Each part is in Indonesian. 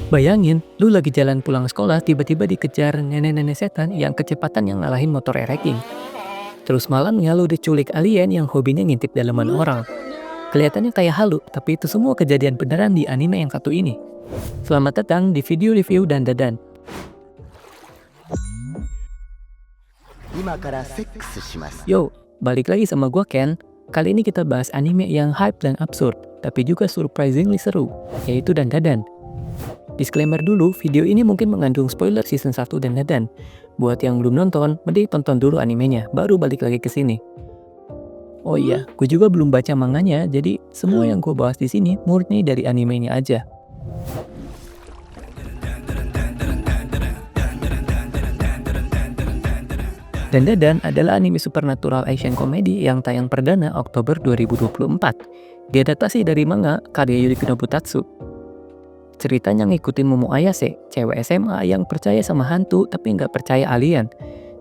Bayangin, lu lagi jalan pulang sekolah, tiba-tiba dikejar nenek-nenek setan yang kecepatan yang ngalahin motor wrecking. Terus malamnya lu diculik alien yang hobinya ngintip dalaman orang. Kelihatannya kayak halu, tapi itu semua kejadian beneran di anime yang satu ini. Selamat datang di video review dan dadan. 今からセックスします。 Yo, balik lagi sama gua Ken. Kali ini kita bahas anime yang hype dan absurd, tapi juga surprisingly seru, yaitu Dandadan. Disclaimer dulu, video ini mungkin mengandung spoiler season 1 dan dadan. Buat yang belum nonton, mending tonton dulu animenya, baru balik lagi ke sini. Oh iya, gue juga belum baca manganya, jadi semua yang gue bahas di sini murni dari animenya aja. Dandadan adalah anime supernatural Asian comedy yang tayang perdana Oktober 2024. Diadaptasi dari manga karya Yuriko Nobutatsu. Ceritanya ngikutin Momo Ayase, cewek SMA yang percaya sama hantu tapi nggak percaya alien.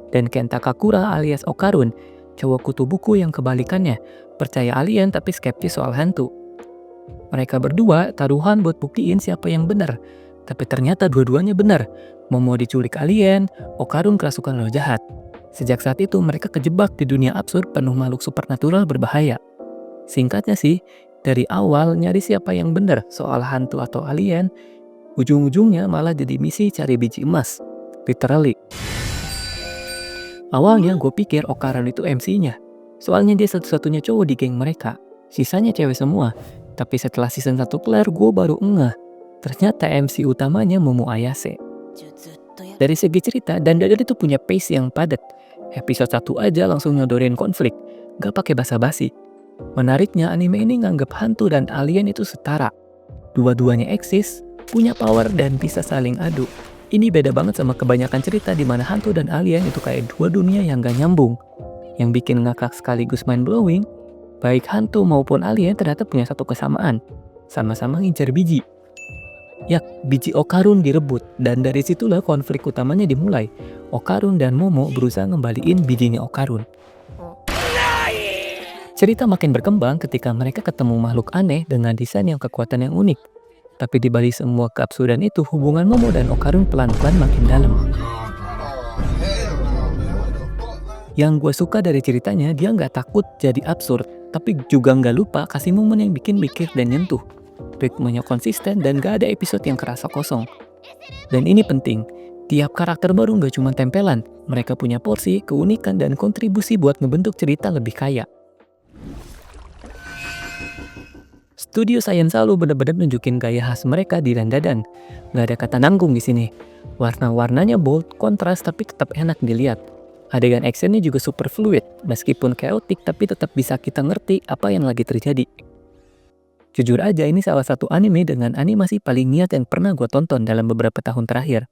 Dan Kenta Kakura alias Okarun, cowok kutu buku yang kebalikannya, percaya alien tapi skeptis soal hantu. Mereka berdua taruhan buat buktiin siapa yang benar. Tapi ternyata dua-duanya benar. Momo diculik alien, Okarun kerasukan roh jahat. Sejak saat itu mereka kejebak di dunia absurd penuh makhluk supernatural berbahaya. Singkatnya sih, dari awal nyari siapa yang benar soal hantu atau alien, ujung-ujungnya malah jadi misi cari biji emas. Literally. Awalnya gue pikir Okarun itu MC-nya. Soalnya dia satu-satunya cowok di geng mereka. Sisanya cewek semua. Tapi setelah season 1 kelar, gue baru ngeh. Ternyata MC utamanya Momo Ayase. Dari segi cerita, Dandadan itu punya pace yang padat. Episode 1 aja langsung nyodorin konflik. Gak pakai basa-basi. Menariknya, anime ini nganggep hantu dan alien itu setara. Dua-duanya eksis, punya power, dan bisa saling adu. Ini beda banget sama kebanyakan cerita di mana hantu dan alien itu kayak dua dunia yang gak nyambung. Yang bikin ngakak sekaligus mind-blowing, baik hantu maupun alien ternyata punya satu kesamaan. Sama-sama ngincar biji. Yak, biji Okarun direbut, dan dari situlah konflik utamanya dimulai. Okarun dan Momo berusaha ngembaliin bijinya Okarun. Cerita makin berkembang ketika mereka ketemu makhluk aneh dengan desain yang kekuatan yang unik. Tapi di balik semua keabsurdan itu, hubungan Momo dan Okarun pelan-pelan makin dalam. Yang gue suka dari ceritanya, dia nggak takut jadi absurd, tapi juga nggak lupa kasih momen yang bikin mikir dan nyentuh. Ritmenya konsisten dan gak ada episode yang kerasa kosong. Dan ini penting, tiap karakter baru nggak cuma tempelan, mereka punya porsi, keunikan, dan kontribusi buat ngebentuk cerita lebih kaya. Studio Science selalu benar-benar nunjukin gaya khas mereka di Dandadan. Gak ada kata nanggung di sini. Warna-warnanya bold, kontras, tapi tetap enak dilihat. Adegan actionnya juga super fluid, meskipun chaotic tapi tetap bisa kita ngerti apa yang lagi terjadi. Jujur aja, ini salah satu anime dengan animasi paling niat yang pernah gue tonton dalam beberapa tahun terakhir.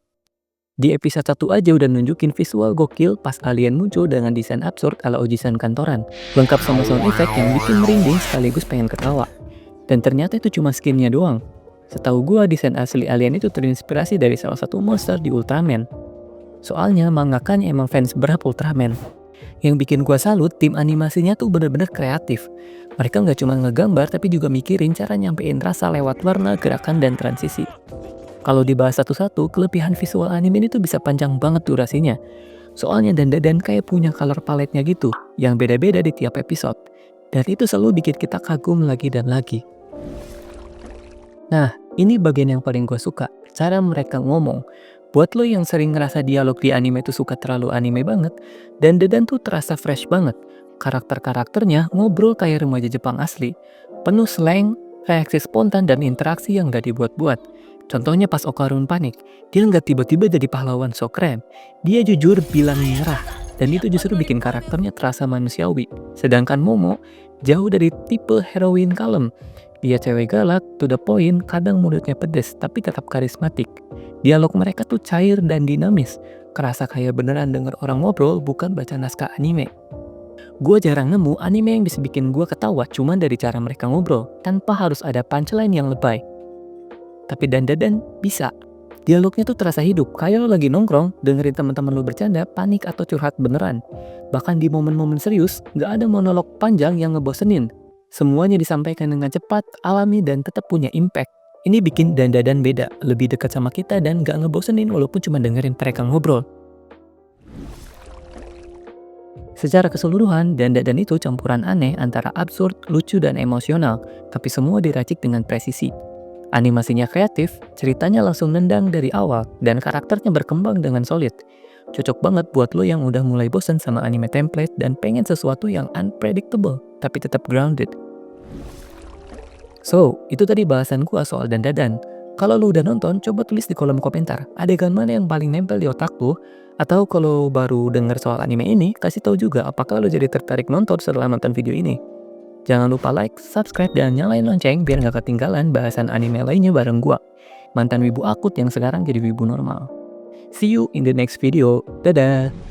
Di episode 1 aja udah nunjukin visual gokil pas alien muncul dengan desain absurd ala Ojisan kantoran, lengkap sama sound effect yang bikin merinding sekaligus pengen ketawa. Dan ternyata itu cuma skinnya doang. Setahu gua desain asli alien itu terinspirasi dari salah satu monster di Ultraman. Soalnya mangakanya emang fans berat Ultraman. Yang bikin gua salut, tim animasinya tuh bener-bener kreatif. Mereka nggak cuma ngegambar tapi juga mikirin cara nyampein rasa lewat warna, gerakan, dan transisi. Kalau dibahas satu-satu, kelebihan visual anime ini tuh bisa panjang banget durasinya. Soalnya Dandadan kayak punya color palette-nya gitu, yang beda-beda di tiap episode. Dan itu selalu bikin kita kagum lagi dan lagi. Nah, ini bagian yang paling gue suka, cara mereka ngomong. Buat lo yang sering ngerasa dialog di anime itu suka terlalu anime banget, Dandadan tuh terasa fresh banget. Karakter-karakternya ngobrol kayak remaja Jepang asli, penuh slang, reaksi spontan, dan interaksi yang gak dibuat-buat. Contohnya pas Okarun panik, dia nggak tiba-tiba jadi pahlawan so keren. Dia jujur bilang nyerah, dan itu justru bikin karakternya terasa manusiawi. Sedangkan Momo jauh dari tipe heroin kalem. Dia cewek galak, to the point, kadang mulutnya pedes, tapi tetap karismatik. Dialog mereka tuh cair dan dinamis, kerasa kayak beneran denger orang ngobrol, bukan baca naskah anime. Gue jarang nemu anime yang bisa bikin gue ketawa cuman dari cara mereka ngobrol, tanpa harus ada punchline yang lebay. Tapi Dandadan bisa. Dialognya tuh terasa hidup, kayak lo lagi nongkrong, dengerin teman-teman lo bercanda, panik, atau curhat beneran. Bahkan di momen-momen serius, gak ada monolog panjang yang ngebosenin. Semuanya disampaikan dengan cepat, alami, dan tetap punya impact. Ini bikin Dandadan beda, lebih dekat sama kita dan gak ngebosenin walaupun cuma dengerin mereka ngobrol. Secara keseluruhan, Dandadan itu campuran aneh antara absurd, lucu, dan emosional, tapi semua diracik dengan presisi. Animasinya kreatif, ceritanya langsung nendang dari awal, dan karakternya berkembang dengan solid. Cocok banget buat lo yang udah mulai bosan sama anime template dan pengen sesuatu yang unpredictable, tapi tetap grounded. So, itu tadi bahasan gua soal Dandadan. Kalau lu udah nonton, coba tulis di kolom komentar, adegan mana yang paling nempel di otak lu? Atau kalau baru denger soal anime ini, kasih tahu juga apakah lu jadi tertarik nonton setelah nonton video ini. Jangan lupa like, subscribe, dan nyalain lonceng biar gak ketinggalan bahasan anime lainnya bareng gua. Mantan wibu akut yang sekarang jadi wibu normal. See you in the next video. Dadah!